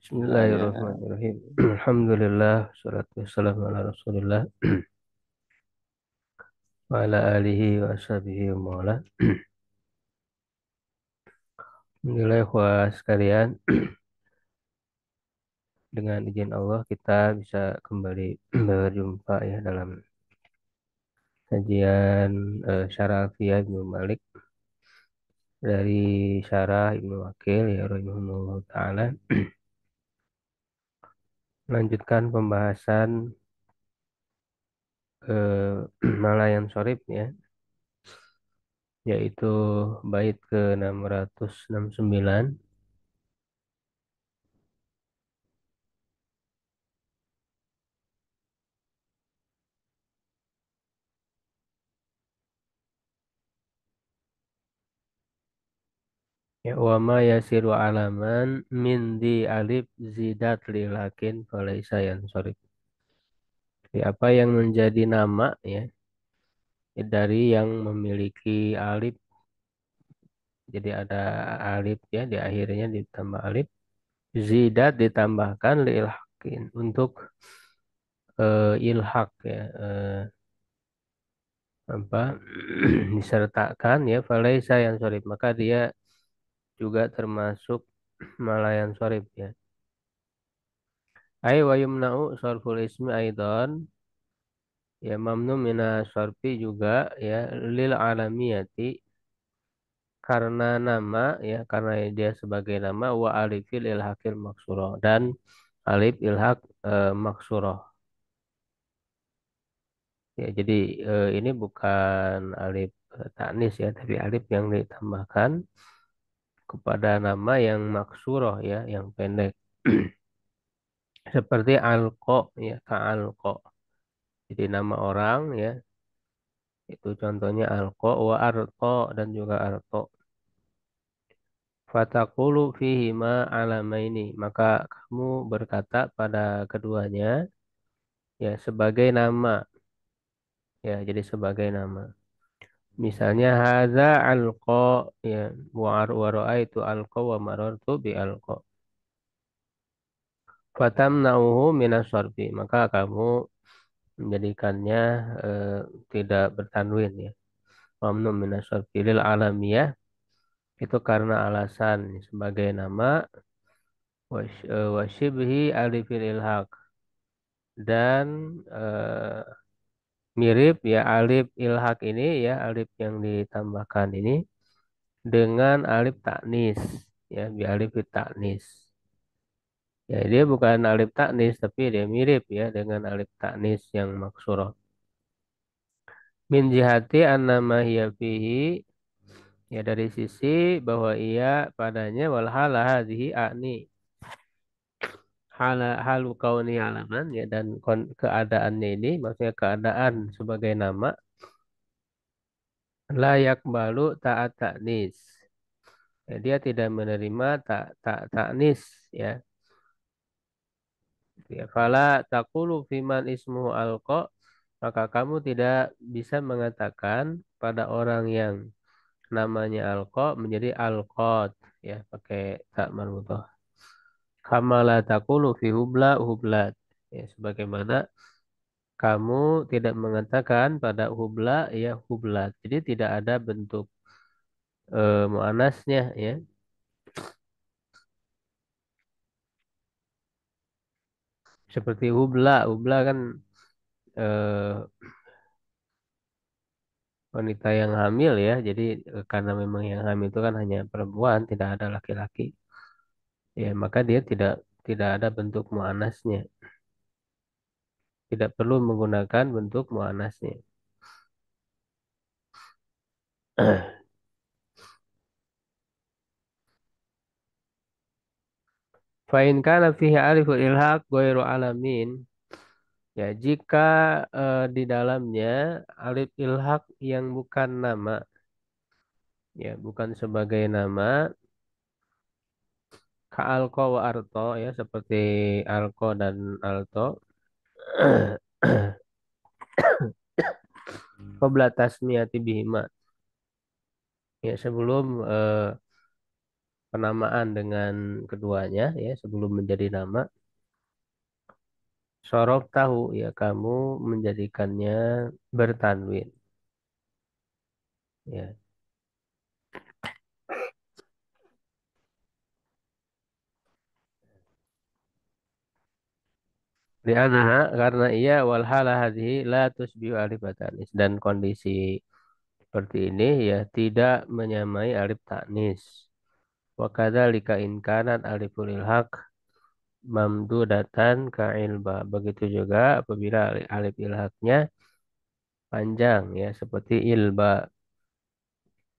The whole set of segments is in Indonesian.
Bismillahirrahmanirrahim. Alhamdulillah, salatu wassalamu ala Rasulillah wa ala alihi wa ashabihi wa mawala. Alhamdulillah ikhwah sekalian, dengan izin Allah kita bisa kembali berjumpa ya dalam kajian Syarah Alfiyah Ibnu Malik dari Syarah Ibnu Wakil ya rahimahullah taala. Melanjutkan pembahasan Malayan Shorif ya, yaitu bait ke 669. Ya, wa ma yasiru alaman min di alif zidat lilakin falaisa yansharif. Jadi apa yang menjadi nama ya dari yang memiliki alif. Jadi ada alif ya di akhirnya ditambah alif. Zidat ditambahkan lilakin untuk ilhak ya apa disertakan ya falaisa yansharif, maka dia juga termasuk malayan sharif ya. Ai wa yumna'u sarful ismi aidan. Ya mamnu mina syarfi juga ya lil alamiyati karena nama ya karena dia sebagai nama wa alifil ilhaqil maksuroh dan alif ilhaq maksuroh. Ya jadi ini bukan alif taknis ya tapi alif yang ditambahkan kepada nama yang maksuroh ya yang pendek seperti alqo ya ka'alqo. Jadi nama orang ya itu contohnya alqo wa arto dan juga arto. Fatakulu fihima alamaini, maka kamu berkata pada keduanya ya sebagai nama ya jadi sebagai nama. Misalnya haza alqa ya wa raaitu alqa wa marartu bi alqa. Fatamna'uhu minas sarfi, maka kamu menjadikannya eh, tidak bertanwin ya. Mamnu minas sarfi lil alamiyah itu karena alasan sebagai nama wasyibhi alifil ilhaq dan mirip ya alif ilhak ini ya alif yang ditambahkan ini dengan alif taknis ya bi alif taknis ya dia bukan alif taknis tapi dia mirip ya dengan alif taknis yang maksurah min jihati annama hiya fihi ya dari sisi bahwa ia padanya wal hala hadhihi akni halu kauni alaman ya dan keadaannya ini maksudnya keadaan sebagai nama layak balu taat taknis. Ya, dia tidak menerima taknis ya. Ya, fala taqulu fiman ismuhu alqa, maka kamu tidak bisa mengatakan pada orang yang namanya alqa menjadi alqat ya pakai tak marbuthah. Kama la taqulu fi hubla hublat. Ya, sebagaimana kamu tidak mengatakan pada hubla ya hublat. Jadi tidak ada bentuk muannasnya ya. Seperti hubla, hubla kan eh, wanita yang hamil ya. Jadi karena memang yang hamil itu kan hanya perempuan, tidak ada laki-laki. Ya, maka dia tidak ada bentuk muannasnya. Tidak perlu menggunakan bentuk muannasnya. Fa in kana fihi aliful ilhaq ghairu alamin. Ya, jika di dalamnya alif ilhaq yang bukan nama, ya bukan sebagai nama, ka alko wa arto ya seperti alko dan alto. Qabla tasmiyati bihima. Ya sebelum penamaan dengan keduanya ya sebelum menjadi nama. Sorok tahu ya kamu menjadikannya bertanwin. Ya. Di anaha karena ia wal hala hadhihi la tusbihu alif tanis dan kondisi seperti ini ya tidak menyamai alif taknis. Wa kadzalika in kanat aliful ilhaq mamdudatan ka ilba. Begitu juga apabila alif ilhaqnya panjang ya seperti ilba.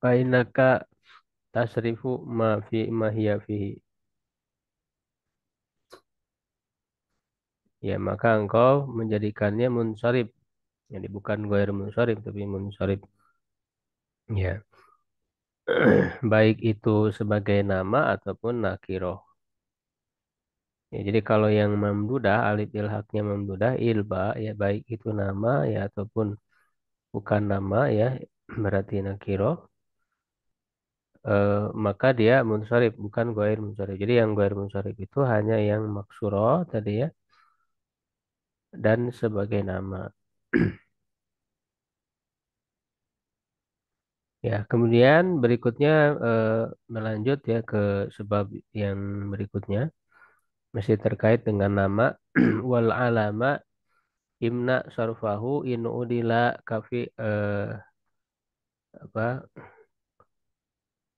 Fainaka tasrifu ma hiya fihi. Ya maka engkau menjadikannya munsharif. Jadi bukan ghair munsharif tapi munsharif. Ya. Baik itu sebagai nama ataupun nakiroh. Ya, jadi kalau yang mamdudah, alif ilhaknya mamdudah, ilba, ya baik itu nama ya ataupun bukan nama ya, berarti nakiroh, maka dia munsharif, bukan goir munsharif. Jadi yang goir munsharif itu hanya yang maksuroh tadi ya, dan sebagai nama. Ya, kemudian berikutnya eh, melanjut ya ke sebab yang berikutnya. Masih terkait dengan nama wal alama imna sarfahu in udila kafi apa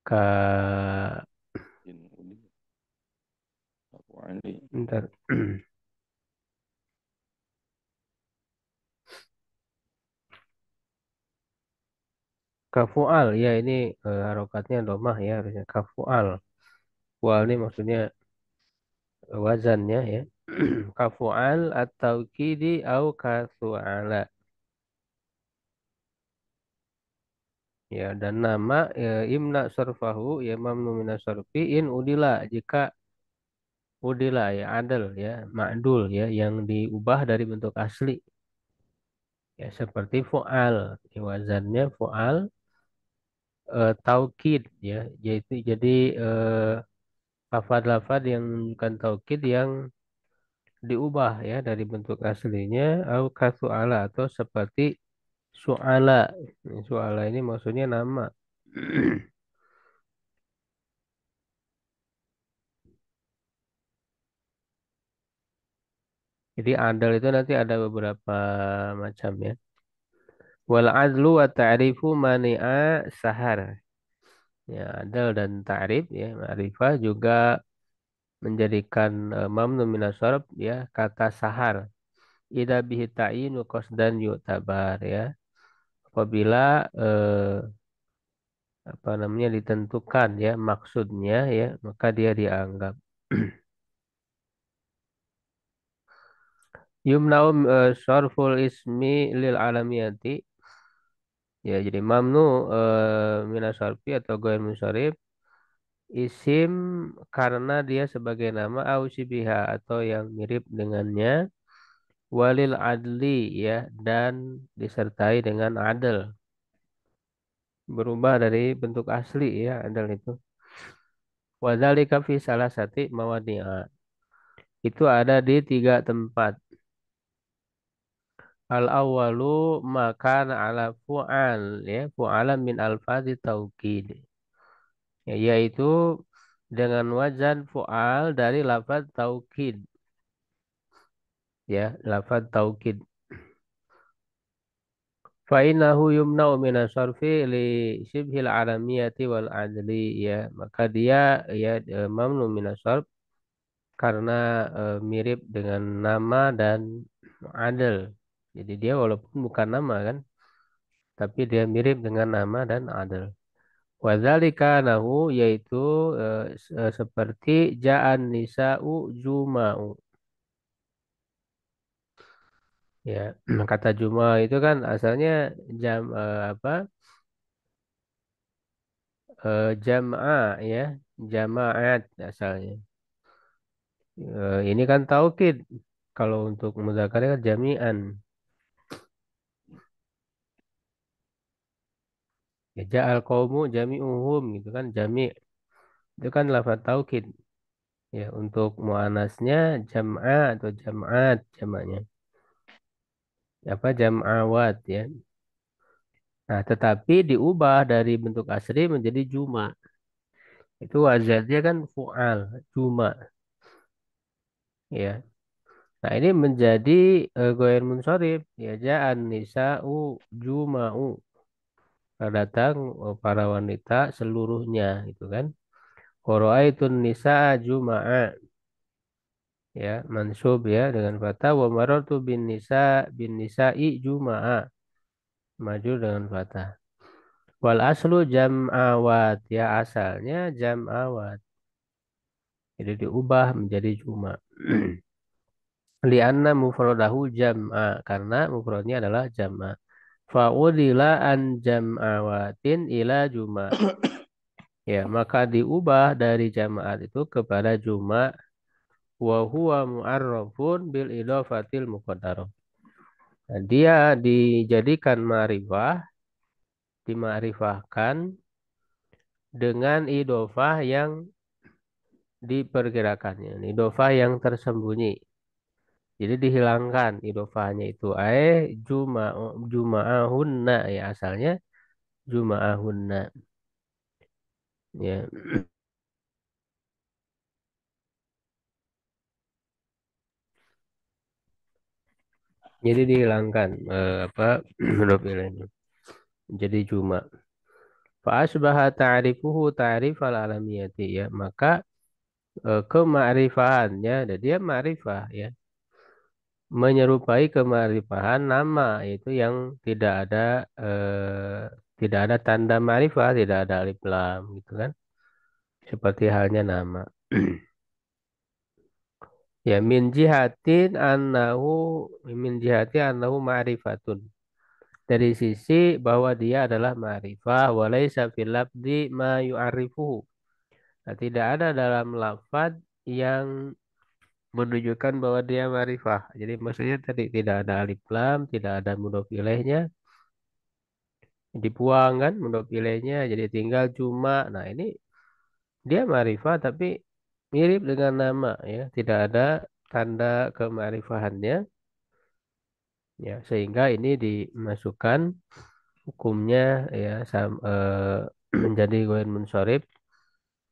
ka ini aku ini ntar kafual ya ini harokatnya domah ya harusnya kafual. Fual ini maksudnya wazannya ya. Kafual atau kidi au kasuala. Ya dan nama imna sarfahu ya mamnu minas sarfi in udila jika udila ya adil ya ma'dul ya yang diubah dari bentuk asli ya seperti fu'al ya, wazannya fu'al taukid ya yaitu jadi lafad-lafad yang menunjukkan taukid yang diubah ya dari bentuk aslinya au kasu'ala atau seperti su'ala. Su'ala ini maksudnya nama. Jadi adal itu nanti ada beberapa macam ya. Wal adlu wa ta'rifu mani'a sahar. Ya, adal dan ta'rif ya, ma'rifah juga menjadikan mamnu minas sarf ya kata sahar. Ida bihi ta'yinu qasdan yu'tabar ya. Apabila apa namanya ditentukan ya maksudnya ya, maka dia dianggap. Yumna'u sarful ismi lil alamiyati ya jadi mamnu minas sarfi atau ghair munsharif isim karena dia sebagai nama au sibiha atau yang mirip dengannya walil adli ya dan disertai dengan adil berubah dari bentuk asli ya adil itu wadzalika fi salah sati mawadi'a itu ada di tiga tempat al awalu makan ala fu'al ya fu'alan min alfazi taukid ya, yaitu dengan wazan fu'al dari lafaz taukid ya lafaz taukid Fa'innahu yumna'u minas sarfi li syibhil alamiyati wal adli ya maka dia ya mamnu minas sarf karena mirip dengan nama dan adil. Jadi dia walaupun bukan nama kan tapi dia mirip dengan nama dan adil. Wadzalika nahu yaitu seperti ja'an nisa'u juma'u ya kata juma itu kan asalnya jam apa jamaah ya jamaat asalnya. Ini kan taukid. Kalau untuk mudzakarnya kan jami'an. Ya ja'al qaumu jami'uhum gitu kan jami'. Itu kan lafaz taukid. Ya, untuk muannasnya jam'a atau jam'at jamaknya. Apa jam'awat ya. Nah, tetapi diubah dari bentuk asli menjadi juma. Itu wazannya kan fu'al, juma ya. Nah, ini menjadi ghair munsharif ya ja'an nisa'u juma'u. Datang para wanita seluruhnya itu kan. Qara'aitun nisa'a juma'a ya, mansub ya dengan fathah wa marartu bin nisa'i juma'a maju dengan fathah. Wal aslu jam'awat ya asalnya jam'awat. Jadi diubah menjadi juma. Lianna mufradahu jam'a karena mufradnya adalah jam'a. Fa'udila an jam'awatin ila juma. Ya, maka diubah dari jama'at itu kepada juma wa huwa mu'arrafun bil idofatil muqaddarah. Nah, dia dijadikan ma'rifah, dimakrifahkan dengan idofah yang diperkirakannya. Idofah yang tersembunyi. Jadi dihilangkan idofahnya itu juma'ahunna ya asalnya juma'ahunna ya. Jadi dihilangkan apa huruf ilahnya jadi juma. Fa asbaha ta'rifuhu ta'rif al-alamiyati ya. Maka kema'rifahannya dan dia ma'rifah ya. Menyerupai kema'rifahan nama yaitu yang tidak ada tanda ma'rifah, tidak ada alif lam gitu kan. Seperti halnya nama. Ya min jihati annahu ma'rifatun. Dari sisi bahwa dia adalah ma'rifah walaisa fil lafzi ma yu'arrifuhu. Nah, tidak ada dalam lafaz yang menunjukkan bahwa dia ma'rifah. Jadi maksudnya tadi tidak ada alif lam, tidak ada mudhof ilaihnya, dibuang kan mudhof ilaihnya jadi tinggal cuma. Nah, ini dia ma'rifah tapi mirip dengan nama ya, tidak ada tanda kema'rifahannya ya sehingga ini dimasukkan hukumnya ya menjadi ghair munsharif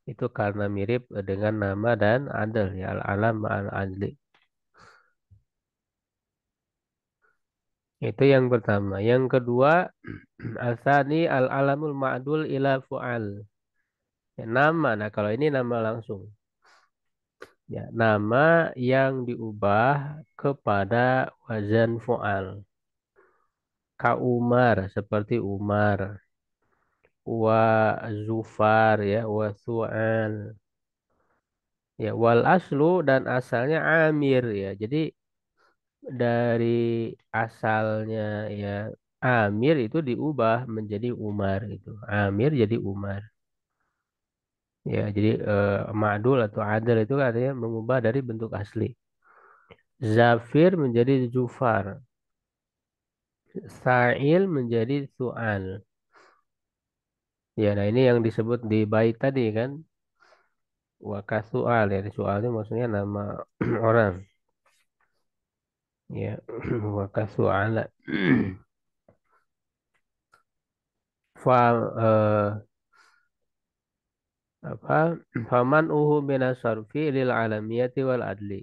itu karena mirip dengan nama dan adl ya al-alam ma'al adli. Itu yang pertama. Yang kedua, asani al-alamul ma'dul ila fu'al. Ya, nama. Nah, kalau ini nama langsung. Ya, nama yang diubah kepada wazan fu'al. Ka Umar, seperti Umar. Wa Zufar, ya. Wa Su'al. Ya, wal aslu dan asalnya Amir, ya. Jadi, dari asalnya, ya. Amir itu diubah menjadi Umar, itu. Amir jadi Umar. Ya, jadi ma'dul atau adil itu artinya mengubah dari bentuk asli. Zafir menjadi Zufar. Sa'il menjadi Su'al. Ya, nah ini yang disebut di bait tadi kan. Wakasu'al ya. Su'al itu maksudnya nama orang. Ya, wakasu'ala. Fa, apa? Faman uhu minasarfi lil alamiyati wal adli.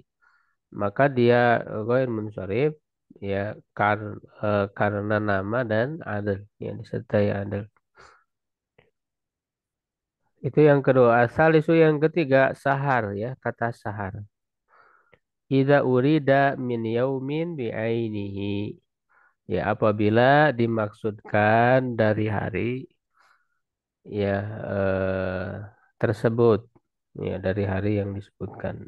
Maka dia ghair munsharif ya karena nama dan adil yang disertai adil. Itu yang kedua. Asal isu yang ketiga sahar ya kata sahar. Idza urida min yaumin bi'ainihi. Ya apabila dimaksudkan dari hari ya tersebut ya dari hari yang disebutkan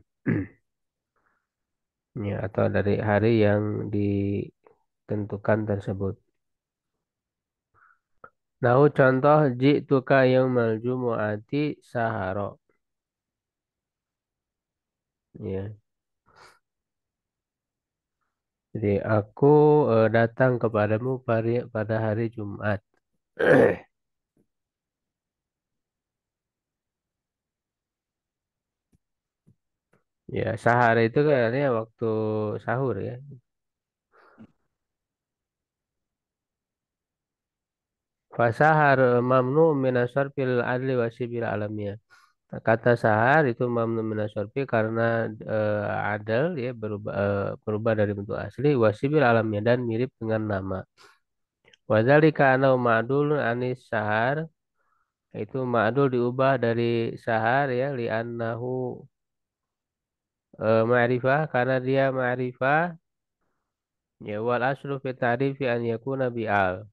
ya atau dari hari yang ditentukan tersebut. Nah, contoh ji'tuka yaumal jumu'ati saharo. Ya. Jadi aku datang kepadamu pada hari Jumat. Ya, sahar itu kayaknya waktu sahur ya. Fasahar mamnu minasar fil adli wasibil alamiah. Kata sahar itu mamnu minasorfi karena adal ya berubah dari bentuk asli wasibil alamiah dan mirip dengan nama. Wadzalika anau ma'dulun anis sahar itu ma'dul diubah dari sahar ya li'annahu ma'rifah karena dia ma'rifah ya wal aslu fi ta'rifi an yakuna bi'al.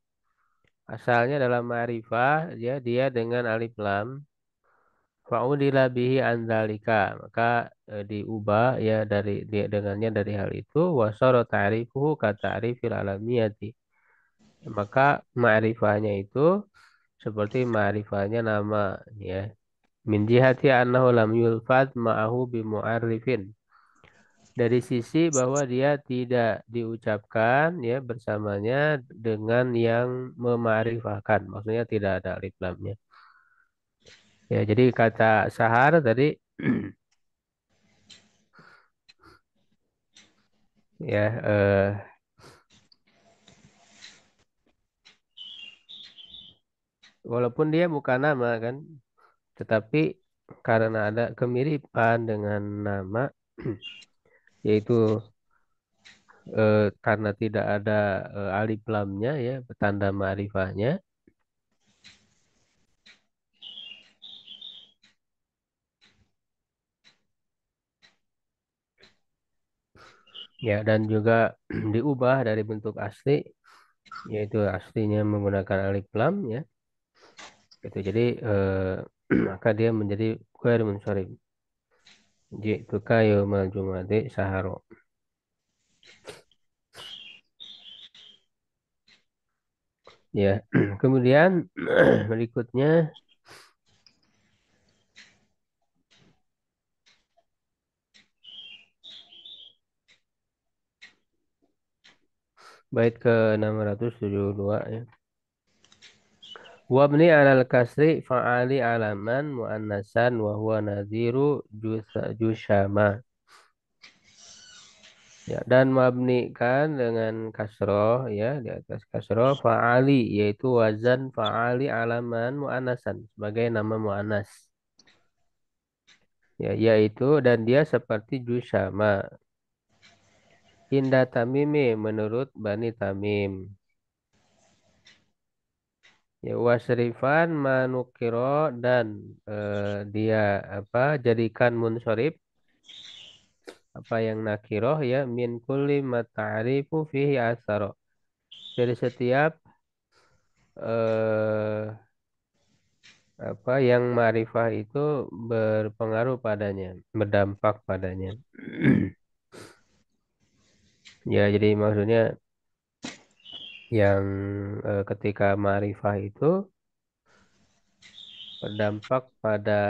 Asalnya dalam ma'rifah ya dia dengan alif lam fa'udila bihi anzalika maka diubah ya dari dia dengannya dari hal itu wasara ta'rifuhu ka ta'rifil alamiyati maka ma'rifahnya itu seperti ma'rifahnya nama ya min jihati annahu lam yulfaz ma'ahu bimu'arrifin dari sisi bahwa dia tidak diucapkan ya bersamanya dengan yang memarifahkan maksudnya tidak ada alif lamnya ya jadi kata sahar tadi ya walaupun dia bukan nama kan tetapi karena ada kemiripan dengan nama yaitu karena tidak ada alif lamnya ya tanda ma'rifahnya ya dan juga diubah dari bentuk asli yaitu aslinya menggunakan alif lam ya gitu jadi maka dia menjadi ghair munsharif ji'tuka yaumal jumu'ati saharo ya kemudian berikutnya bait ke 672 ya wabni alal kasri fa'ali alaman muannasan wa huwa nadhiru jushama ya dan mabnikan dengan kasroh ya di atas kasroh fa'ali yaitu wazan fa'ali alaman muannasan sebagai nama muannas ya yaitu dan dia seperti jushama indah tamimi menurut Bani Tamim ya wasrifan manukiro dan dia apa jadikan munsorib apa yang nakiroh ya min kulli mata'arifu fihi asaro dari setiap eh, apa yang ma'rifah itu berpengaruh padanya berdampak padanya ya jadi maksudnya yang ketika ma'rifah itu berdampak pada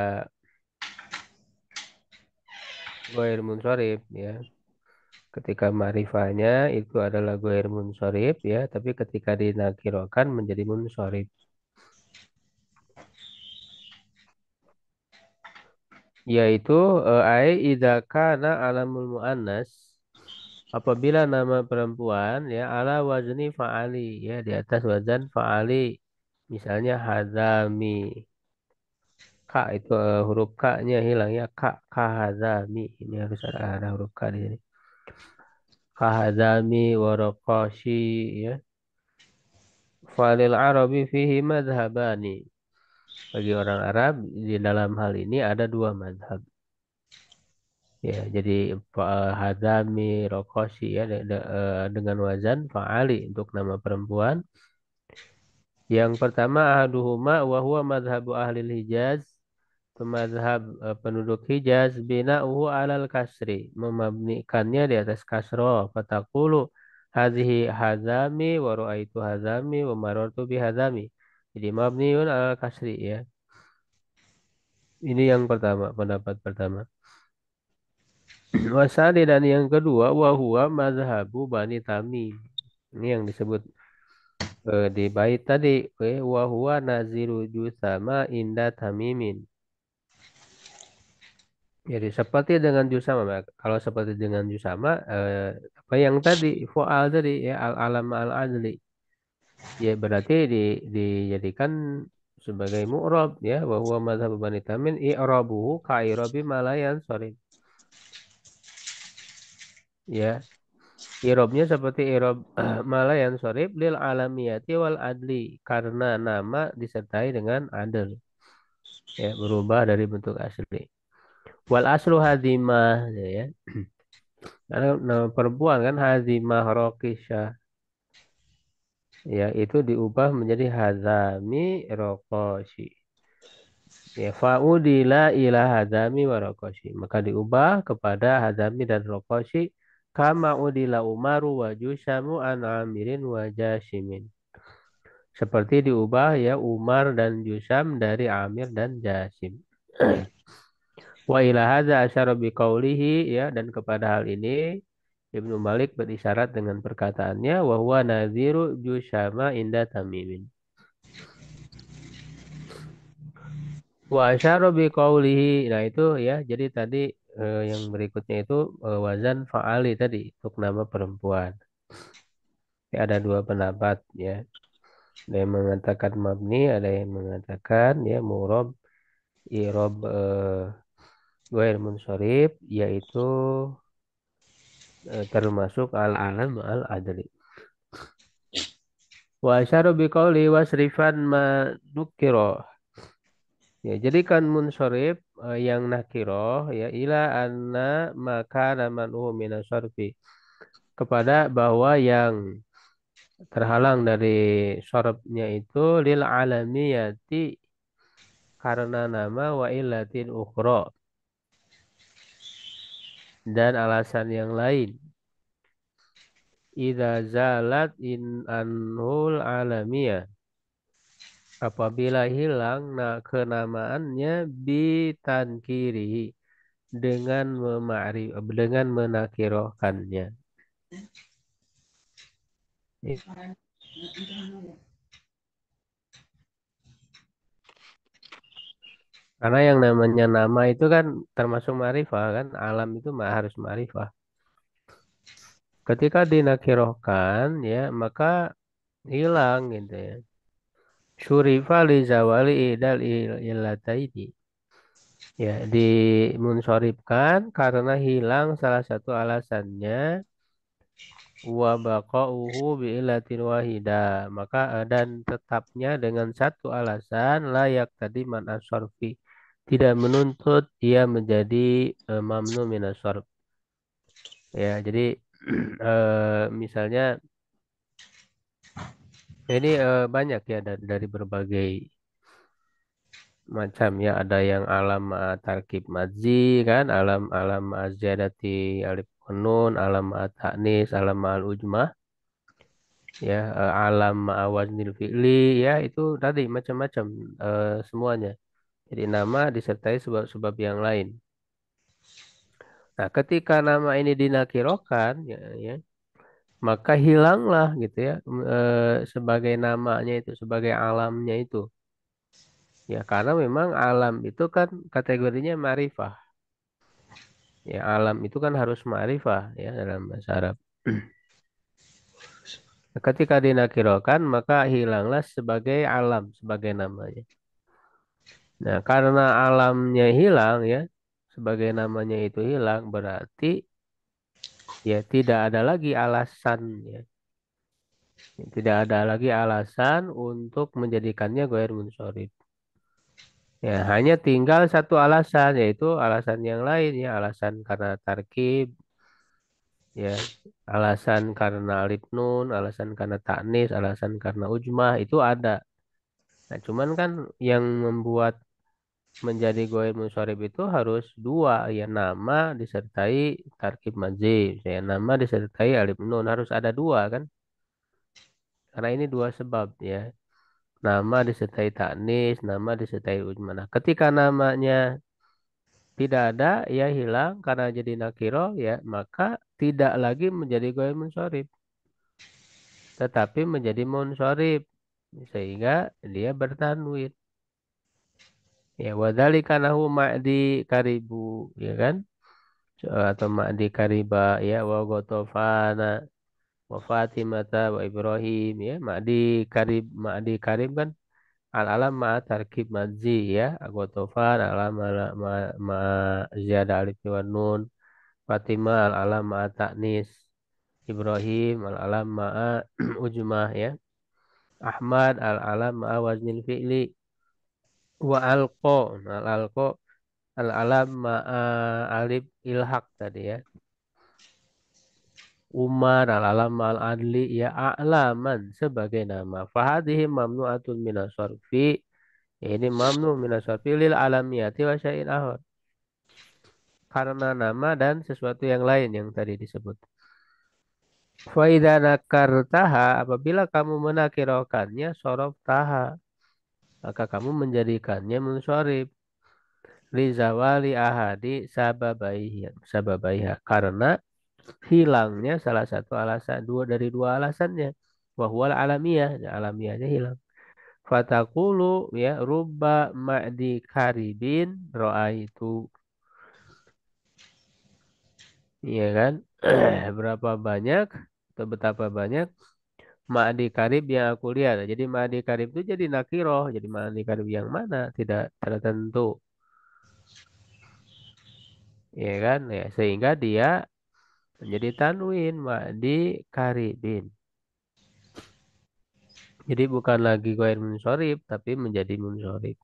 ghair munsorib ya ketika ma'rifahnya itu adalah ghair munsorib ya tapi ketika dinakirokan menjadi munsorib yaitu ai idza kana alamul muannas apabila nama perempuan ya ala wazni fa'ali ya di atas wazan fa'ali misalnya hazami ka itu huruf ka-nya hilang ya ka hazami ini harus ada huruf ka di sini ka hazami waraqashi ya falil arabi fihi madhabani bagi orang Arab di dalam hal ini ada dua madhab ya jadi Hazami Rokoshi ya dengan wazan fa'ali untuk nama perempuan yang pertama ahaduhuma wa huwa madhabu ahli Hijaz itu madhab penduduk Hijaz bina'uhu alal kasri memabnikannya di atas kasro fatakulu hadhihi hazami wa ru'aitu hazami wa marartu bi hazami jadi mabniun alal kasri ya ini yang pertama pendapat pertama Wasani dan yang kedua wahwa mazhabu Bani Tamim. Ini yang disebut di bait tadi wahwa naziru jusama inda tamimin. Jadi seperti dengan jusama, Mak. Kalau seperti dengan jusama, apa yang tadi, fu'al tadi ya al-alam al-adli. Ya berarti dijadikan sebagai mu'rab ya, wa huwa madzhab Bani Tamin i'rabuhu ka i'rabi malayan sorry. Ya, i'rabnya seperti i'rab malayan sorib lil alamiyati wal adli karena nama disertai dengan adl ya berubah dari bentuk asli. Wal aslu hadimah ya. Karena nama perempuan kan Hazimah Rokisha ya itu diubah menjadi Hazami Rokoshi ya faudila ila Hazami wa Rokoshi maka diubah kepada Hazami dan Rokoshi kama udila Umaru wa Jushamu an Amirin wa Jashimin seperti diubah ya Umar dan Jusham dari Amir dan Jasim. Wa ila hadza asyara biqaulihi ya dan kepada hal ini Ibnu Malik berisyarat dengan perkataannya wa huwa nadhiru Jushama inda Tamimin. Wa asyara biqaulihi. Nah itu ya jadi tadi yang berikutnya itu wazan fa'ali tadi untuk nama perempuan. Ya, ada dua pendapat ya. Ada yang mengatakan mabni, ada yang mengatakan ya mu'rab i'rab ghair munsharif yaitu termasuk al-alam al-adli. Wa asyara biqauli wasrifan ma nukiro. Ya, jadikan munsharif yang nakiroh ya ila anna maka man'u minasarfi kepada bahwa yang terhalang dari sorobnya itu lil alamiyati karena nama wa illatin ukhra dan alasan yang lain. Idza zalat in anhul alamiyah apabila hilang kenamaannya bitankirihi dengan dengan menakirohkannya. Karena yang namanya nama itu kan termasuk ma'rifah kan, alam itu harus ma'rifah. Ketika dinakirohkan ya maka hilang gitu ya. Syurifa li zawali idal illataini. Ya, dimunsoribkan karena hilang salah satu alasannya wa baqa'uhu bi illatin wahida. Maka dan tetapnya dengan satu alasan layak tadi man asorfi. Tidak menuntut ia menjadi mamnu minas sorf. Ya, jadi misalnya ini banyak ya dari berbagai macam ya. Ada yang alam tarkib madzi kan, alam ziyadati alif wa nun, alam ta'nis, alam al ujmah ya, alam waznil fi'li ya itu tadi macam-macam semuanya. Jadi nama disertai sebab-sebab yang lain. Nah, ketika nama ini dinakirokan ya, maka hilanglah gitu ya sebagai namanya itu sebagai alamnya itu. Ya, karena memang alam itu kan kategorinya ma'rifah. Ya, alam itu kan harus ma'rifah ya dalam bahasa Arab. Ketika dinakirokan maka hilanglah sebagai alam, sebagai namanya. Nah, karena alamnya hilang ya, sebagai namanya itu hilang berarti ya tidak ada lagi alasan ya. Tidak ada lagi alasan untuk menjadikannya goir munsorif. Ya, hanya tinggal satu alasan yaitu alasan yang lain ya, alasan karena tarkib ya, alasan karena alif nun, alasan karena taknis, alasan karena ujmah itu ada. Nah, cuman kan yang membuat menjadi goir munsharif itu harus dua ya nama disertai tarkib mazid ya nama disertai alif nun harus ada dua kan karena ini dua sebab ya nama disertai taknis nama disertai ujmah. Nah, ketika namanya tidak ada ya hilang karena jadi nakiro ya maka tidak lagi menjadi goir munsharif tetapi menjadi munsharif sehingga dia bertanwin. Ya, wadzalika nahu ma'di karibu, ya kan? Atau ma'di kariba, ya, wa gotofana, wa fatimata, wa ibrahim, ya. Ma'di karib kan al-alam ma tarkib madzi, ya. Gotofan al-alam ma ziyada alif wa nun. Fatimah al-alam ma ta'nis. Ibrahim al-alam ma ujmah, ya. Ahmad al-alam ma waznil fi'li. Wa alqo, al-alqo al-alam ma'a alif ilhaq tadi, ya. Umar al-alam ma'al adli, ya, a'laman sebagai nama. Fahadihi mamnu'atun minas sorfi. Ya, ini mamnu minas sorfi lil alamiyati wa syai'in ahad. Karena nama dan sesuatu yang lain yang tadi disebut. Faidha nakartaha, apabila kamu menakirokannya sorof taha, maka kamu menjadikannya munsorib. Lizawali ahadi sababaiha, karena hilangnya salah satu alasan, dua dari dua alasannya. Wahwal alamiah, ya, alamiahnya hilang. Fatakulu, ya, rubba ma'di karibin roa itu, iya kan? Berapa banyak atau betapa banyak ma'di karib yang aku lihat. Jadi ma'di karib itu jadi nakiroh. Jadi ma'di karib yang mana tidak tertentu, ya kan? Ya, sehingga dia menjadi tanwin ma'di karibin. Jadi bukan lagi ghair munsorib, tapi menjadi munsorib.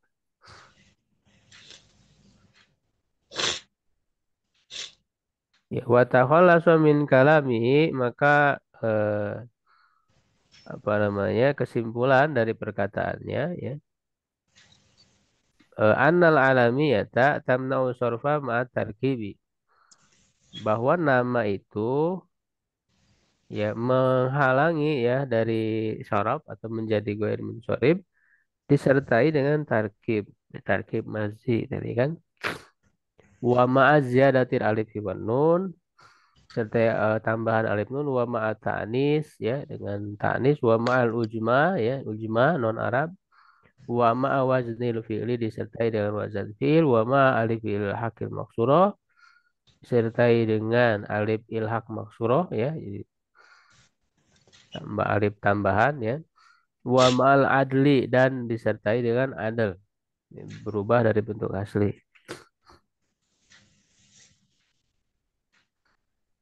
Ya, wa takhallasa min kalamihi, maka apa namanya, kesimpulan dari perkataannya, ya, annal alamiyata tamna'u sorfa ma'at tarkibi, bahwa nama itu, ya, menghalangi, ya, dari sorof atau menjadi ghair munsorib disertai dengan tarkib mazhi tadi kan. Wa ma'az ziyadatil alif wan nun, serta tambahan alif nun. Wa ma'at ta'nis, ya, dengan ta'nis. Wa ma'al ujma, ya, ujma non Arab. Wa ma'a waznil fi'li, disertai dengan wazan fi'il. Wa ma'a alif ilhaqil maksurah, disertai dengan alif ilhaq maksurah, ya, jadi tambah alif tambahan, ya. Wa ma'al adli, dan disertai dengan adl, ya, berubah dari bentuk asli,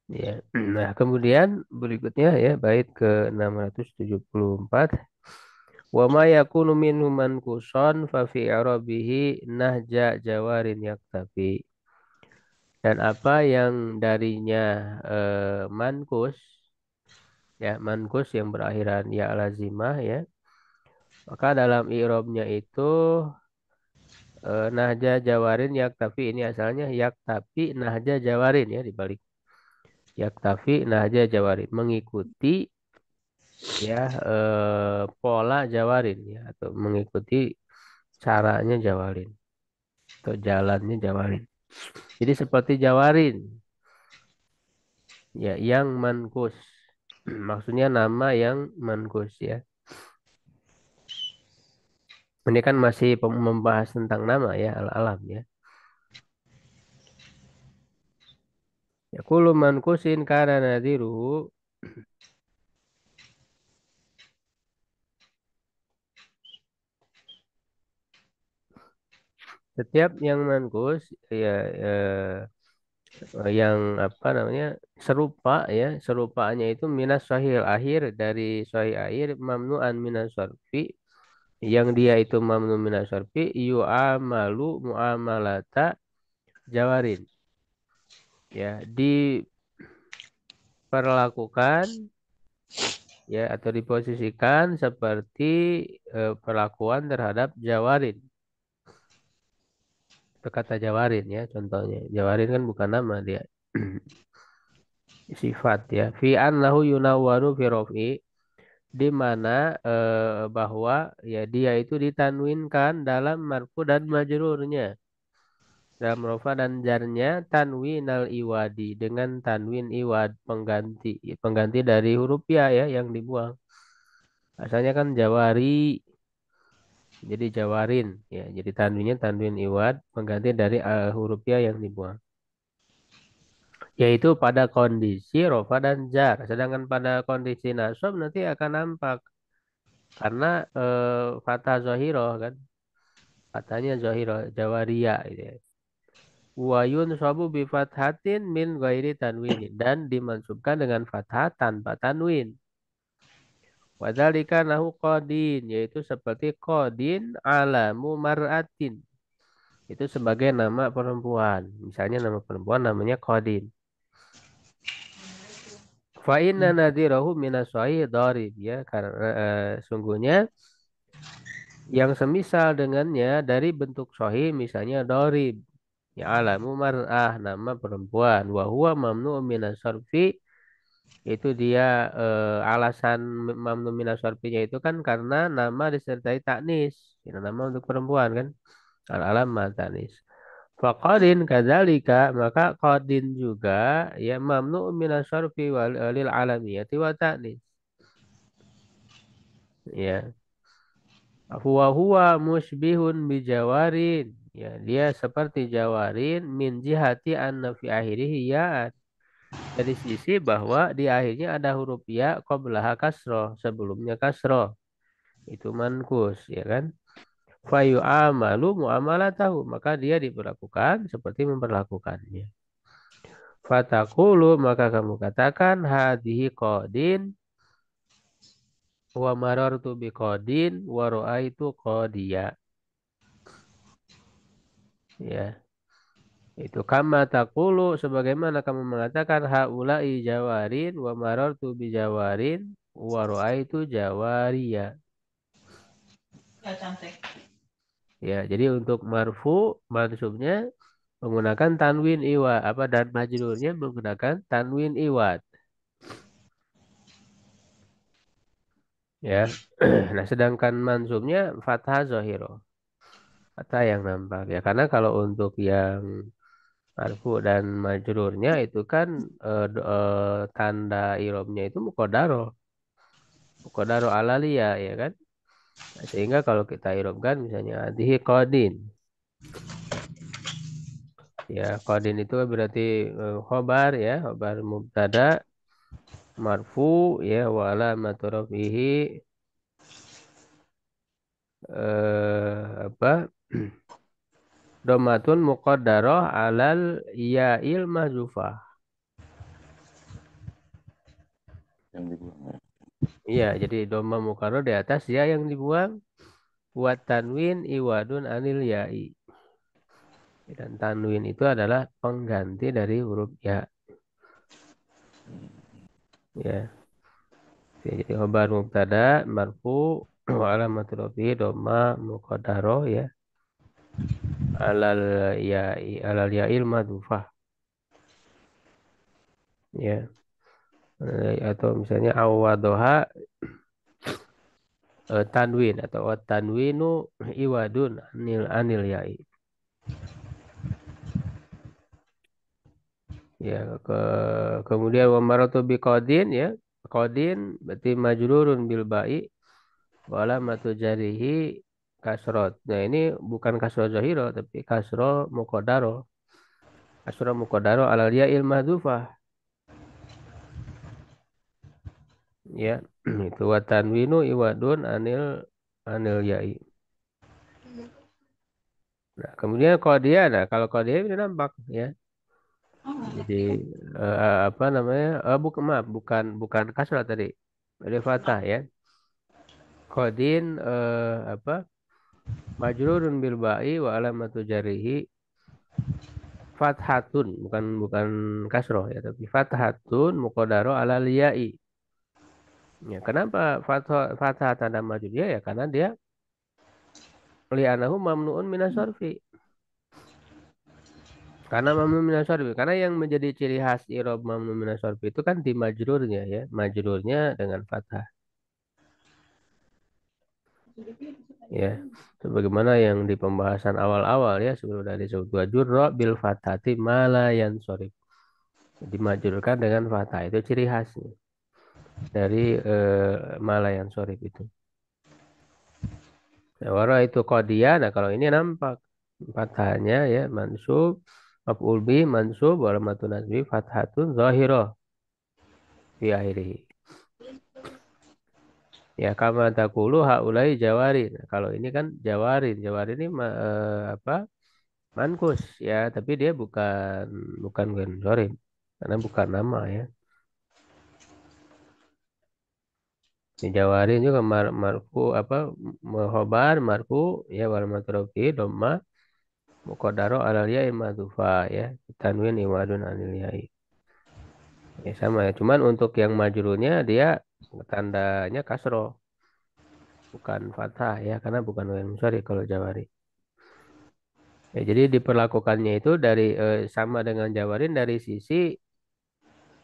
ya. Nah, kemudian berikutnya, ya, bait ke 674. Wa ma yakunu minhu mankuson fa fi i'rabihi nahja jawarin yaktafi. Dan apa yang darinya mankus, ya, mankus yang berakhiran ya lazimah, ya, maka dalam i'rabnya itu nahja jawarin yaktafi, ini asalnya yaktafi nahja jawarin, ya, dibalik. Yaktafi nahja jawarin, mengikuti, ya, pola jawarin, ya, atau mengikuti caranya jawarin atau jalannya jawarin. Jadi seperti jawarin, ya, yang mankus. Maksudnya nama yang mankus, ya. Ini kan masih membahas tentang nama, ya, al-alam, ya. Ya, kullu mankusin kana nadhiruhu, setiap yang mankus, ya, yang apa namanya, serupa, ya, serupanya itu minas sahih akhir, dari sahih akhir, mamnu'an minas sarfi, yang dia itu mamnu minas sarfi, yu'amalu muamalata jawarin, ya, diperlakukan, ya, atau diposisikan seperti perlakuan terhadap jawarin. Kata jawarin, ya, contohnya. Jawarin kan bukan nama dia. Sifat, ya. Fi annahu yunawwaru fi raf'i, di mana bahwa, ya, dia itu ditanwinkan dalam marfu dan majrurnya. Dalam rofa dan jarnya tanwinal iwadi, dengan tanwin iwad, pengganti dari huruf ya, ya, yang dibuang. Asalnya kan jawari, jadi jawarin ya. Jadi tanwinnya tanwin iwad pengganti dari huruf ya yang dibuang. Yaitu pada kondisi rofa dan jar. Sedangkan pada kondisi nasab nanti akan nampak karena fathah zohiroh kan. Fathahnya zohiroh jawaria gitu ya. Wayun sabu bi fathatin min ghairi tanwinin dan dimansubkan dengan fathah tanpa tanwin. Wadzalika nahu qadin yaitu seperti qadin alamu mar'atin. Itu sebagai nama perempuan. Misalnya nama perempuan namanya qadin. Fa inna nadhirahu minas sahih dharib ya karena sungguhnya yang semisal dengannya dari bentuk sahih misalnya dharib. Ya alamu mar'ah nama perempuan wa huwa mamnu minas sarfi itu dia alasan mamnu minas sarfinya itu kan karena nama disertai taknis. Ya, nama untuk perempuan kan al-alam tanis. Faqadin kadzalika maka qadin juga ya mamnu minas sarfi walil alamiyati wa ta'nis. Ya, huwa musbihun bijawarin. Ya, dia seperti jawarin min jihati anna fi akhirih ya. Dari sisi bahwa di akhirnya ada huruf ya qablaha kasroh, sebelumnya kasroh. Itu mankus, ya kan? Fayu amalu muamalatahu, maka dia diperlakukan seperti memperlakukannya. Fatakulu, maka kamu katakan hadhihi qadin wa marartu bi qadin wa ra'aitu qadiya. Ya, itu kama takulu sebagaimana kamu mengatakan haula'i jawarin wa marartu bi jawarin wa ra'aitu jawariya. Ya cantik. Ya, jadi untuk marfu mansubnya menggunakan tanwin iwa apa dan majrurnya menggunakan tanwin iwad. Ya. Nah, sedangkan mansubnya fathah zahiro. Fathah yang nampak ya. Karena kalau untuk yang marfu dan majrurnya itu kan tanda irobnya itu mukodaro. Mukodaro alalia ya kan. Nah, sehingga kalau kita irobkan misalnya adihi kodin. Ya, kodin itu berarti khobar ya, khobar mubtada marfu ya wa alamatu rafihi apa domatun muqaddarah alal ya'il mahzufah. Yang dibuang ya. Iya, jadi doma muqarrar di atas ya yang dibuang buat tanwin iwadun anil ya'i. Dan tanwin itu adalah pengganti dari huruf ya. Ya, jadi khobar mubtada marfu wa alamatu rafihi doma muqaddarah ya alal ya'il mahzufah. Ya. Atau misalnya awadoha tanwin atau tanwinu iwadun anil ya'i. Ya, kemudian wa maratu bi qadin ya. Qadin berarti majrurun bil ba'i wa alamatu jarihi kasrot. Nah, ini bukan kasro zahiro tapi kasro muqaddaro. Kasro muqaddaro alal ya'il mahdhufah. Ya, itu wa tanwinu iwadun anil ya'i. Nah, kemudian qadiyah. Nah, kalau qadiyah ini nampak ya. Oh, anak. Jadi apa namanya? Bukan maaf, bukan kasrah tadi. Ada fathah ya. Qadin apa? Majrurun bil ba'i wa alamatu jarihi fathatun, bukan kasroh ya, tapi fathatun muqaddaro ala liyai. Ya, kenapa fathah tanda majrur ya? Karena dia li'anahu mamnuun minas sarfi. Karena mamnu minas sarfi. Karena yang menjadi ciri khas i'rab mamnu minas sarfi itu kan di majrurnya ya. Majrurnya dengan fathah. Ya, sebagaimana yang di pembahasan awal-awal ya sebelum dari disebut wajurra bil fathati malayan sorif dimajurkan dengan fathah itu ciri khasnya dari malayan sorif itu. Nah, wara itu qadiyah. Nah, kalau ini nampak fathahnya ya mansub maf'ul bi mansub wa alamatun nasbi fathatun zahirah fi akhirih. Ya kama taqulu haulai jawarin. Nah, kalau ini kan jawarin. Jawarin ini apa? Mankus ya, tapi dia bukan sorry. Karena bukan nama ya. Ini jawarin juga marfu apa khobar marfu ya wal matrufi dhamma muqaddaro alal ya madzufa ya tanwin iwadun anil ya'i. Ya sama ya. Cuman untuk yang majrurnya dia tandanya kasro bukan fathah ya karena bukan wail musyari kalau jawari. Ya, jadi diperlakukannya itu dari sama dengan jawarin dari sisi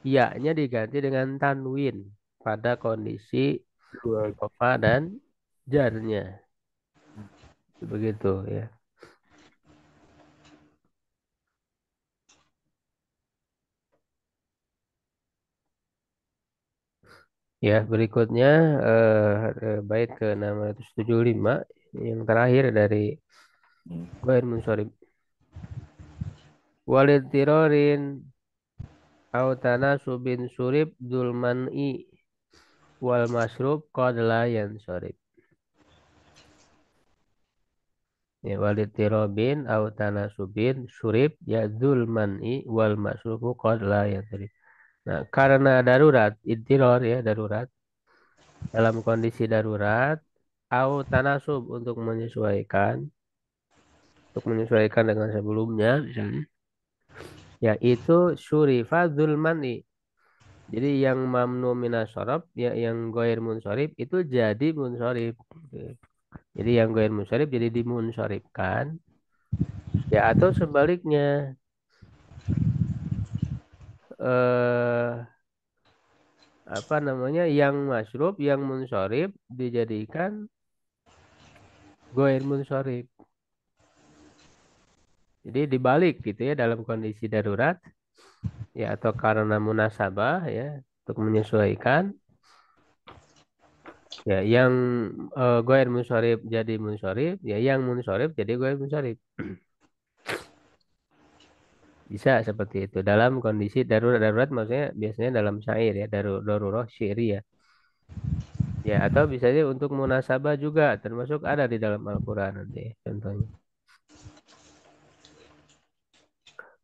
ya-nya diganti dengan tanwin pada kondisi Dua. idofa dan jarnya. Begitu ya. Ya, berikutnya bait ke 675 yang terakhir dari Ghair Munsharif. Walid tirorin au tanasubin surib dulman'i wal masrub qad la yansurib. Ya, walid tirobin au tanasubin surib ya dulman'i wal masrubu qad la yansurib. Nah, karena darurat, intiror ya darurat. Dalam kondisi darurat, au tanasub untuk menyesuaikan dengan sebelumnya misalnya. Yaitu syurifa dzulmani. Jadi yang mamnu minas shorob, ya yang goir munsorib itu jadi munsorib. Jadi yang goir munsorib jadi dimunsoribkan. Ya atau sebaliknya eh apa namanya yang masrub yang munsorib dijadikan goir munsorib. Jadi dibalik gitu ya dalam kondisi darurat ya atau karena munasabah ya untuk menyesuaikan. Ya, yang goir munsharif jadi munsharif, ya yang munsharif jadi goir munsharif. Bisa seperti itu dalam kondisi darurat darurat maksudnya biasanya dalam syair ya darurat syairi ya. Ya atau bisa juga untuk munasabah juga termasuk ada di dalam Al-Qur'an nanti contohnya.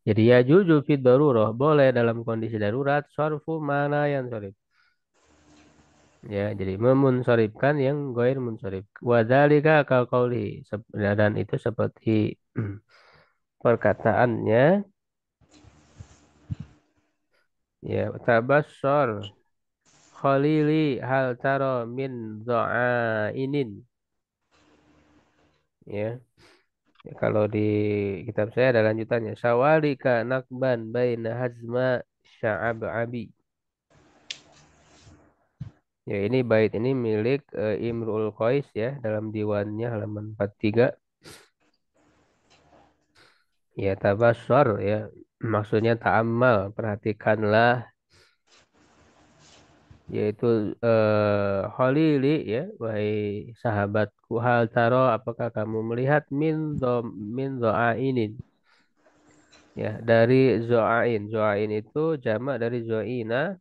Jadi ya juzu fit darurah boleh dalam kondisi darurat sorfu mana yang sorif. Ya, jadi memunsharifkan yang goir munsharif. Wadzalika kal qauli dan itu seperti perkataannya ya tabassor khalili hal taro min dha'ainin ya. Ya, kalau di kitab saya ada lanjutannya sawalika nakban baina hazma sya'ab abi. Ya ini bait ini milik Imrul Qais ya dalam diwannya halaman 43. Ya tabassor ya maksudnya ta'ammal perhatikanlah yaitu Khalili ya wahai sahabatku hal taro apakah kamu melihat min zoainin ya dari zoain itu jamak dari zoina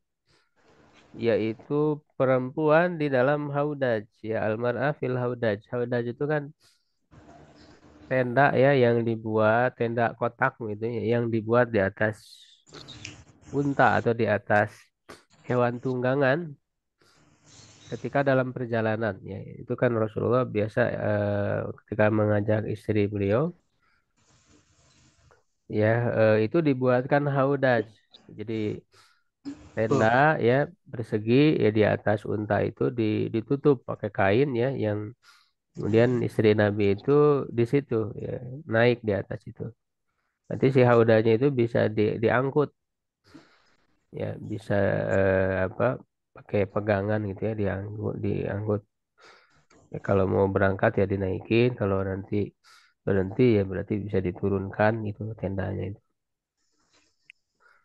yaitu perempuan di dalam haudaj ya almar'ah fil haudaj haudaj itu kan tenda ya yang dibuat tenda kotak gitu ya yang dibuat di atas unta atau di atas hewan tunggangan ketika dalam perjalanan ya itu kan Rasulullah biasa ketika mengajak istri beliau ya itu dibuatkan haudaj jadi tenda ya persegi ya di atas unta itu ditutup pakai kain ya yang kemudian istri Nabi itu di situ ya naik di atas itu nanti si haudajnya itu bisa diangkut ya bisa apa pakai pegangan gitu ya diangkut. Ya, kalau mau berangkat ya dinaikin, kalau nanti berhenti ya berarti bisa diturunkan gitu tendanya itu.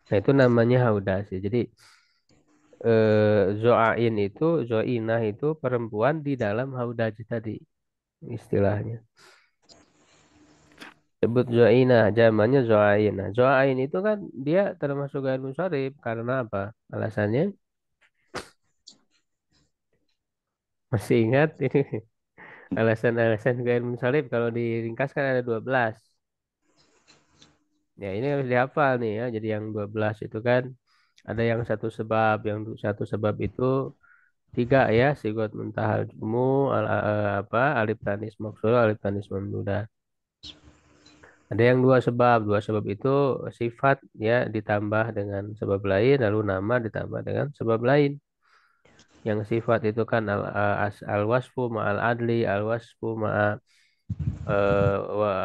Nah itu namanya haudas ya. Jadi zoain itu zoinah itu perempuan di dalam haudaj tadi. istilahnya. Sebut zo'ina, zamannya zo'ain. Nah, zo'ain itu kan dia termasuk gair munsharif karena apa? Alasannya masih ingat ini alasan-alasan gair munsharif kalau diringkaskan ada 12. Ya, ini harus dihafal nih ya. Jadi yang 12 itu kan ada yang satu sebab, yang satu sebab itu tiga ya, sigot muntahal jumu, apa, alif tanis maksud, alif tanis mamdudah. Ada yang dua sebab itu sifat ya ditambah dengan sebab lain, lalu nama ditambah dengan sebab lain. Yang sifat itu kan al wasfu ma'al adli, al wasfu ma'a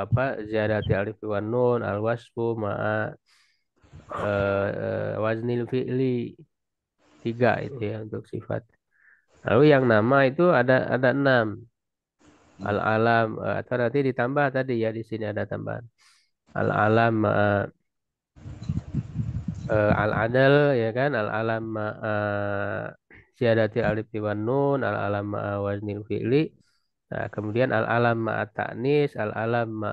apa ziyadati alif wan nun, al wasfu ma'a waznil fi'li. Tiga itu ya untuk sifat. Lalu yang nama itu ada enam. Al alam atau nanti ditambah tadi ya di sini ada tambahan. Al alam al adal ya kan al alam ziyadati alif wan nun al alam waznil fi'li. Nah, kemudian al alam ta'nis, al alam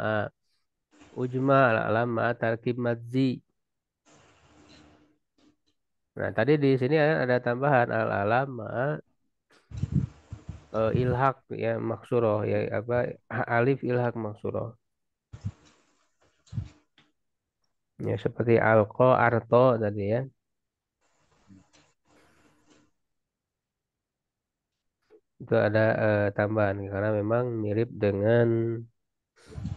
ujma, al alam tarkib madzi. Nah, tadi di sini ada tambahan al alam ilhak ya maksuroh ya apa alif ilhak maksuroh. Ya seperti alko arto tadi ya. Itu ada tambahan karena memang mirip dengan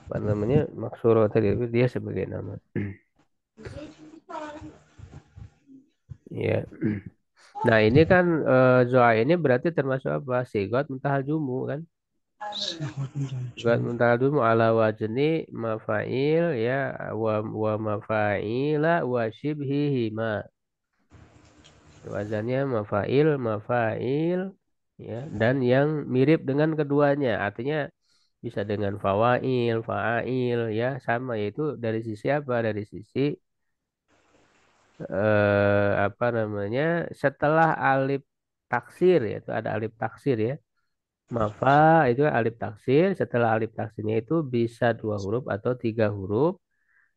apa namanya maksuro tadi itu dia sebagai nama. Ya. Nah ini kan zoa ini berarti termasuk apa? Sigot muntahal jumu kan? Sigot muntahal jumu ala wazni mafail ya wa mafaila wa shibhihima. Wazannya mafail mafail ya dan yang mirip dengan keduanya. Artinya bisa dengan fawail, fa'ail ya sama yaitu dari sisi apa? Dari sisi apa namanya? Setelah alif taksir yaitu ada alif taksir ya. Mafa itu alif taksir, setelah alif taksirnya itu bisa dua huruf atau tiga huruf.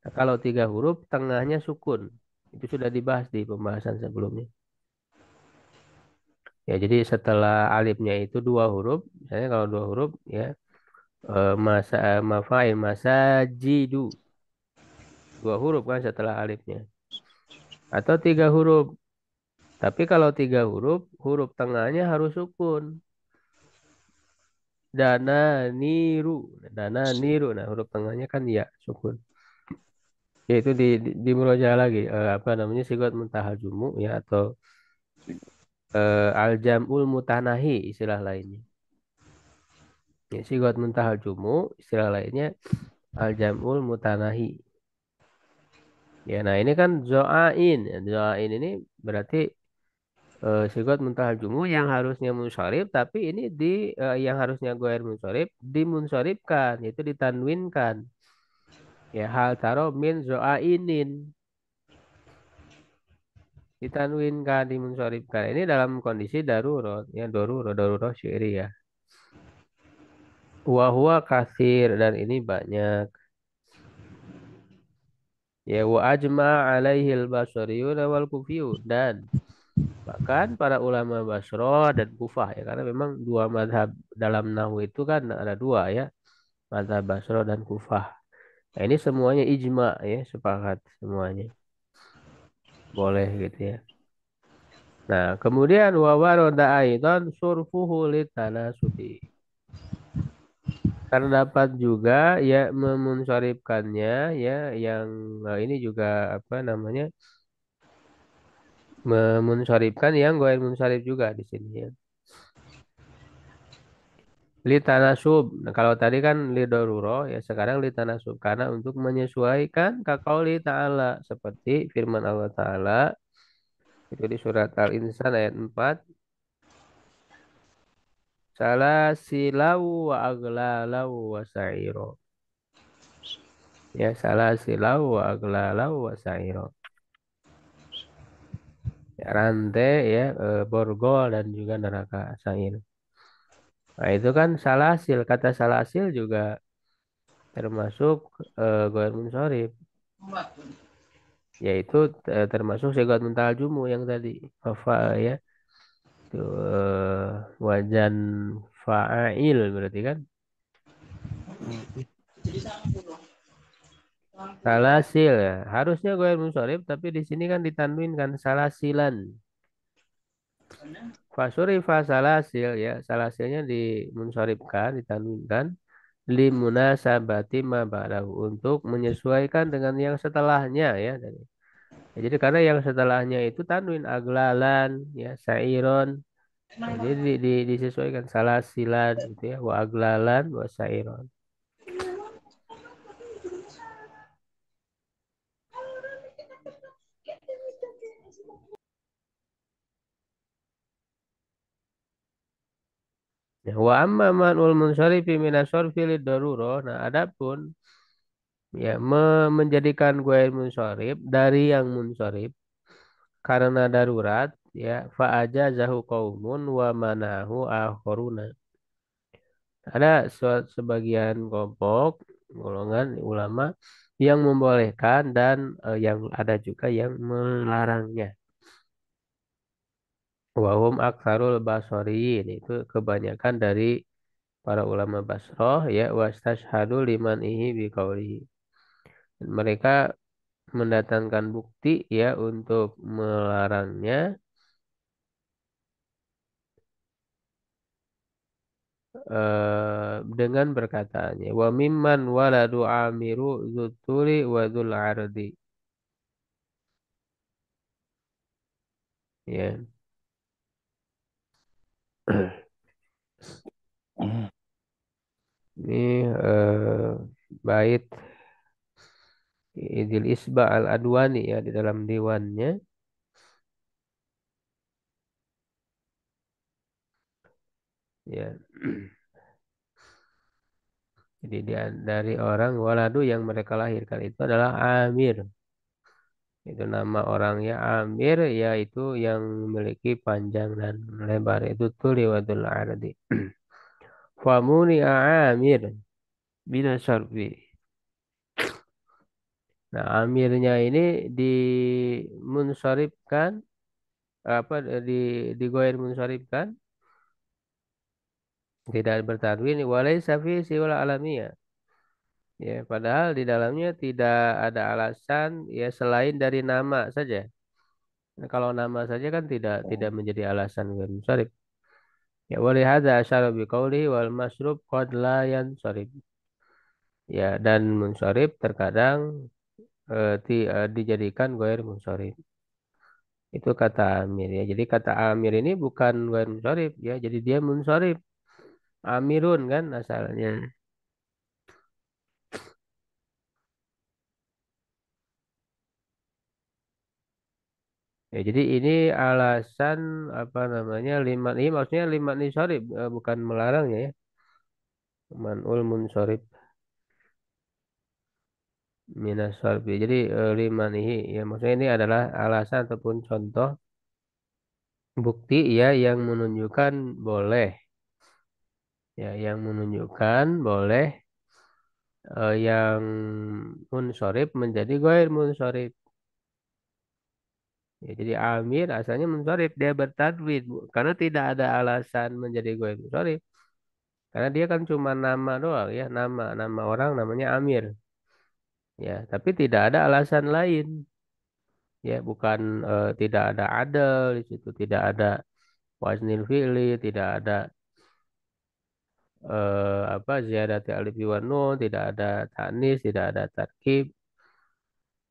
Nah, kalau tiga huruf tengahnya sukun. Itu sudah dibahas di pembahasan sebelumnya. Ya, jadi setelah alifnya itu dua huruf, misalnya kalau dua huruf ya mafail masa jidu dua huruf kan setelah alifnya atau tiga huruf tapi kalau tiga huruf huruf tengahnya harus sukun dana niru dana niru nah huruf tengahnya kan ya sukun yaitu di murojaah lagi apa namanya sigot muntahal jumu ya atau al jamul mutanahi istilah lainnya ya, sigot muntahal jumu istilah lainnya al jamul mutanahi. Ya, nah ini kan zoain. Zoain ini berarti sigot muntahal jumu yang harusnya munsharif, tapi ini yang harusnya goer munsharif dimunsharifkan, yaitu ditanwinkan. Ya, hal taro min zoainin ditanwinkan, dimunsharifkan. Ini dalam kondisi darurat, ya darurat syi'ri ya. Huwa kasir dan ini banyak. Ya wa ajma alaihi al-basriyun wal kufiyun dan bahkan para ulama Basro dan Kufah ya karena memang dua madhab dalam nahwu itu kan ada dua ya madhab Basro dan Kufah. Nah, ini semuanya ijma ya sepakat semuanya boleh gitu ya. Nah kemudian wawaroda aidan surfuhu litanasubi. Terdapat juga ya memunsharifkannya ya yang ini juga apa namanya memunsharifkan yang goel munsharif juga di sini ya. Li tanasub. Nah, kalau tadi kan li doruro, ya sekarang li tanasub. Karena untuk menyesuaikan kaqauli ta'ala. Seperti firman Allah Ta'ala. Itu di surat Al-Insan ayat 4. Salah silau wa aglalau wa sa'iro. Ya, salah silau wa aglalau wa sa'iro. Ya, rantai ya, borgol dan juga neraka sa'ir. Nah, itu kan salasil. Kata salasil juga termasuk goer munsorib. Yaitu termasuk segot mental jumu yang tadi. Fa ya. Itu wajan fa'il berarti kan. Jadi 90. 90 kan? Salasil ya. Harusnya goer munsorib tapi di sini kan ditanwin kan salasilan. Benar. Fasuri fasalasil ya. Salasilnya dimunsoribkan, ditanwinkan. Limunasabati ma ba'dahu untuk menyesuaikan dengan yang setelahnya ya. Ya, jadi karena yang setelahnya itu tanwin aglalan ya sairon. Ya, jadi disesuaikan salasilan gitu ya wa aglalan wa sairon. Ya, wa amma man'ul munsarifi minas sorfi liddarurah. Nah, adapun ya menjadikan guair munsharif dari yang munsharif karena darurat ya fa ajazahu qaumun wa manahu akharuna. Ada sebagian kelompok golongan ulama yang membolehkan dan yang ada juga yang melarangnya. Wahum aksarul basoriyin itu kebanyakan dari para ulama Basroh ya wastashhadu liman ihi biqaulihi. Mereka mendatangkan bukti ya untuk melarangnya dengan berkataannya wa mimman waladu amiru zuturi wa dzul ardi ya. Ini bait Idil Isba al-Adwani ya di dalam diwannya ya. Jadi dari orang waladu yang mereka lahirkan itu adalah Amir. Itu nama orangnya Amir yaitu yang memiliki panjang dan lebar itu Tuliwadul Ardi. Famuni Amir bina sarfi. Nah, Amirnya ini dimunsharifkan apa digoir munsharifkan tidak bertanwin walaysa fi siwal alamiya. Ya, padahal di dalamnya tidak ada alasan ya selain dari nama saja. Nah, kalau nama saja kan tidak menjadi alasan ghair munsharif. Ya walihada asyara biqauli wal masrub qad la yansharif. Ya dan munsharif terkadang dijadikan ghair munsharif. Itu kata Amir ya. Jadi kata Amir ini bukan ghair munsharif ya. Jadi dia munsharif. Amirun kan asalnya. Ya, jadi ini alasan apa namanya lima ini maksudnya lima nisharib bukan melarangnya ya. Manul munsorib minas sarfi. Jadi lima nih ya maksudnya ini adalah alasan ataupun contoh bukti ya yang menunjukkan boleh ya yang menunjukkan boleh yang munsorib menjadi goir munsorib. Ya, jadi Amir asalnya munsorib dia bertadwid karena tidak ada alasan menjadi goir munsorib. Karena dia kan cuma nama doang ya, nama orang namanya Amir. Ya, tapi tidak ada alasan lain. Ya, bukan tidak ada adel di situ, tidak ada waznil fi'li, tidak ada apa ziyadati alif wa nun, tidak ada tanis, tidak ada tarkib,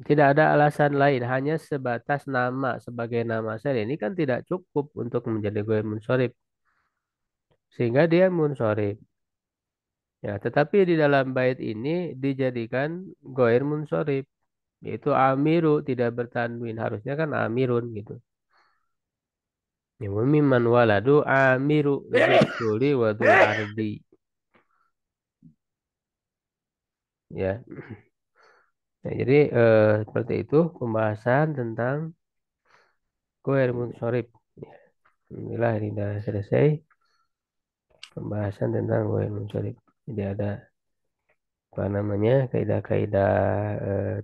tidak ada alasan lain, hanya sebatas nama sebagai nama saja. Ini kan tidak cukup untuk menjadi goir munsorib, sehingga dia munsorib. Ya, tetapi di dalam bait ini dijadikan goir munsorib. Yaitu amiru tidak bertanwin harusnya kan amirun gitu ya wa mimman waladu amiru zuli wadul ardi ya. Nah, jadi seperti itu pembahasan tentang goer munsorib. Alhamdulillah ini sudah selesai. pembahasan tentang ghair munsharif. Jadi ada apa namanya kaidah-kaidah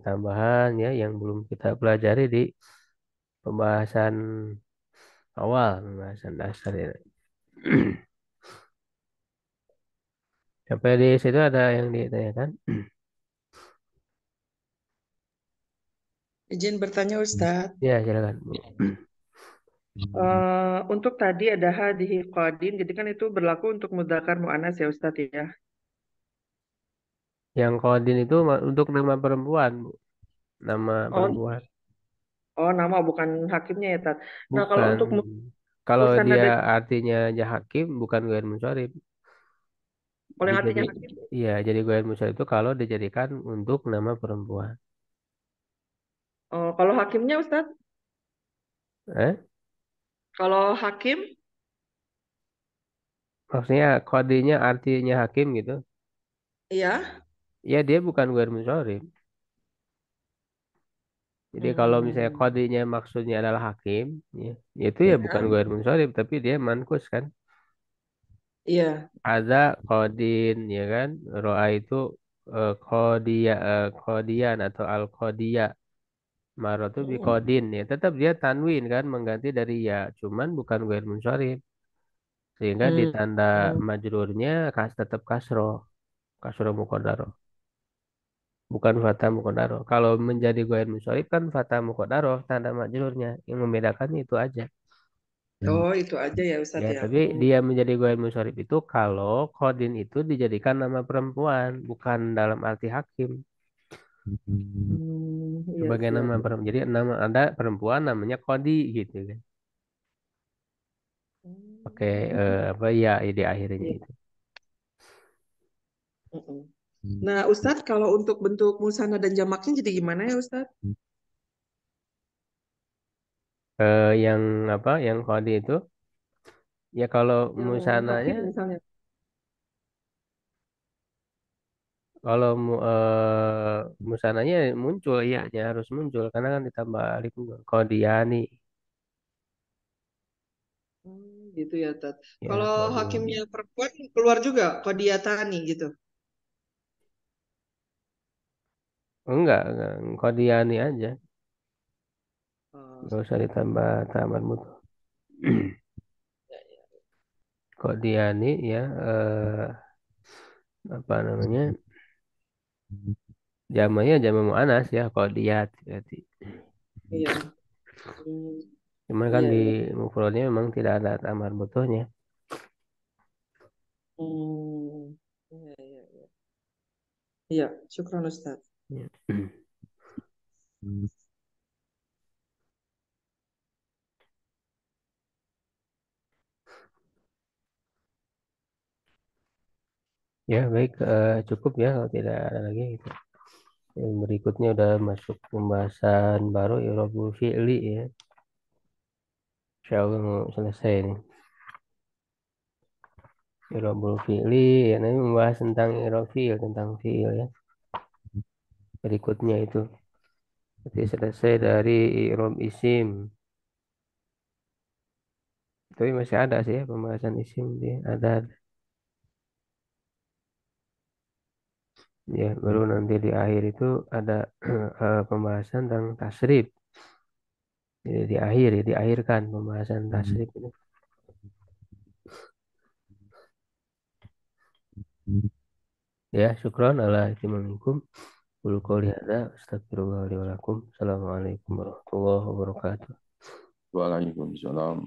tambahan ya yang belum kita pelajari di pembahasan awal, pembahasan dasar ya. Sampai di situ ada yang ditanyakan? Izin bertanya Ustadz. Ya, silakan, Bu. Untuk tadi ada hadhihi qadin, jadi kan itu berlaku untuk mudzakkar muannas ya Ustadz ya. Yang kodin itu untuk nama perempuan, Bu. Nama Oh, perempuan. oh nama bukan hakimnya ya Tat. Nah kalau Bukan. untuk Kalau musannad dia dan artinya hakim, bukan ghair munsharif. oleh Dia jadi, artinya hakim. iya, jadi ghair munsharif itu kalau dijadikan untuk nama perempuan. Oh, kalau hakimnya Ustadz, Eh? kalau hakim, Maksudnya kodenya artinya hakim gitu. iya. Ya dia bukan ghair munsharif. Jadi kalau misalnya Hmm, kodenya maksudnya adalah hakim, ya, itu ya bukan ya, ghair munsharif, tapi dia mankus kan. iya. Ada kodin, ya kan. Roa itu kodian atau al kodia. Maro itu Hmm, bikodin ya. Tetap dia tanwin kan mengganti dari ya. Cuman bukan ghair munsharif. Sehingga di hmm, tanda hmm. majrurnya tetap kasro. Kasro mukodaro. Bukan fata mukodaro. Kalau menjadi ghair munsharif kan fata mukodaro tanda majrurnya. Yang membedakannya itu aja. Oh itu aja ya Ya, Ustadz ya. tapi dia menjadi ghair munsharif itu kalau kodin itu dijadikan nama perempuan, bukan dalam arti hakim. Iya Sebagai siap. nama perempuan. Jadi nama ada perempuan namanya kodi gitu kan. Pakai Hmm, apa ya di akhirnya iya. itu. Mm-mm. Nah Ustadz kalau untuk bentuk musana dan jamaknya jadi gimana ya Ustadz? Yang apa? Yang kodi itu ya kalau Yang musananya hakim misalnya. musananya muncul ya, harus muncul karena kan ditambah alif kodiani Gitu ya Tat. ya Kalau kodiani. hakimnya perempuan keluar juga Qadiyatani gitu. Enggak kodiani aja. Oh, Nggak usah ditambah tamar mutu. ya, ya. Kodiani ya apa namanya? Jamanya jama muannas ya kodiyat berarti. Iya. Hmm, Cuman kan iya, di iya. mufradnya memang tidak ada tamar butuhnya. Hmm, iya, iya, iya. Iya, syukran Ustaz. Ya. Ya baik cukup ya kalau tidak ada lagi. Gitu. Yang berikutnya udah masuk pembahasan baru i'rabul fi'li ya. Insya Allah mau selesai nih. I'rabul fi'li ya nanti membahas tentang i'rab fi'il tentang fi'il ya. Berikutnya itu. Jadi selesai dari i'rab isim. Tapi masih ada sih ya pembahasan isim dia ada. Ya baru nanti di akhir itu ada pembahasan tentang tasrif. Jadi di akhir ya diakhirkan pembahasan tasrif itu. Ya, syukron ala ihtimamikum. Qul qouli hadza astagfirullah li wa lakum. Assalamualaikum warahmatullahi wabarakatuh. Waalaikumsalam.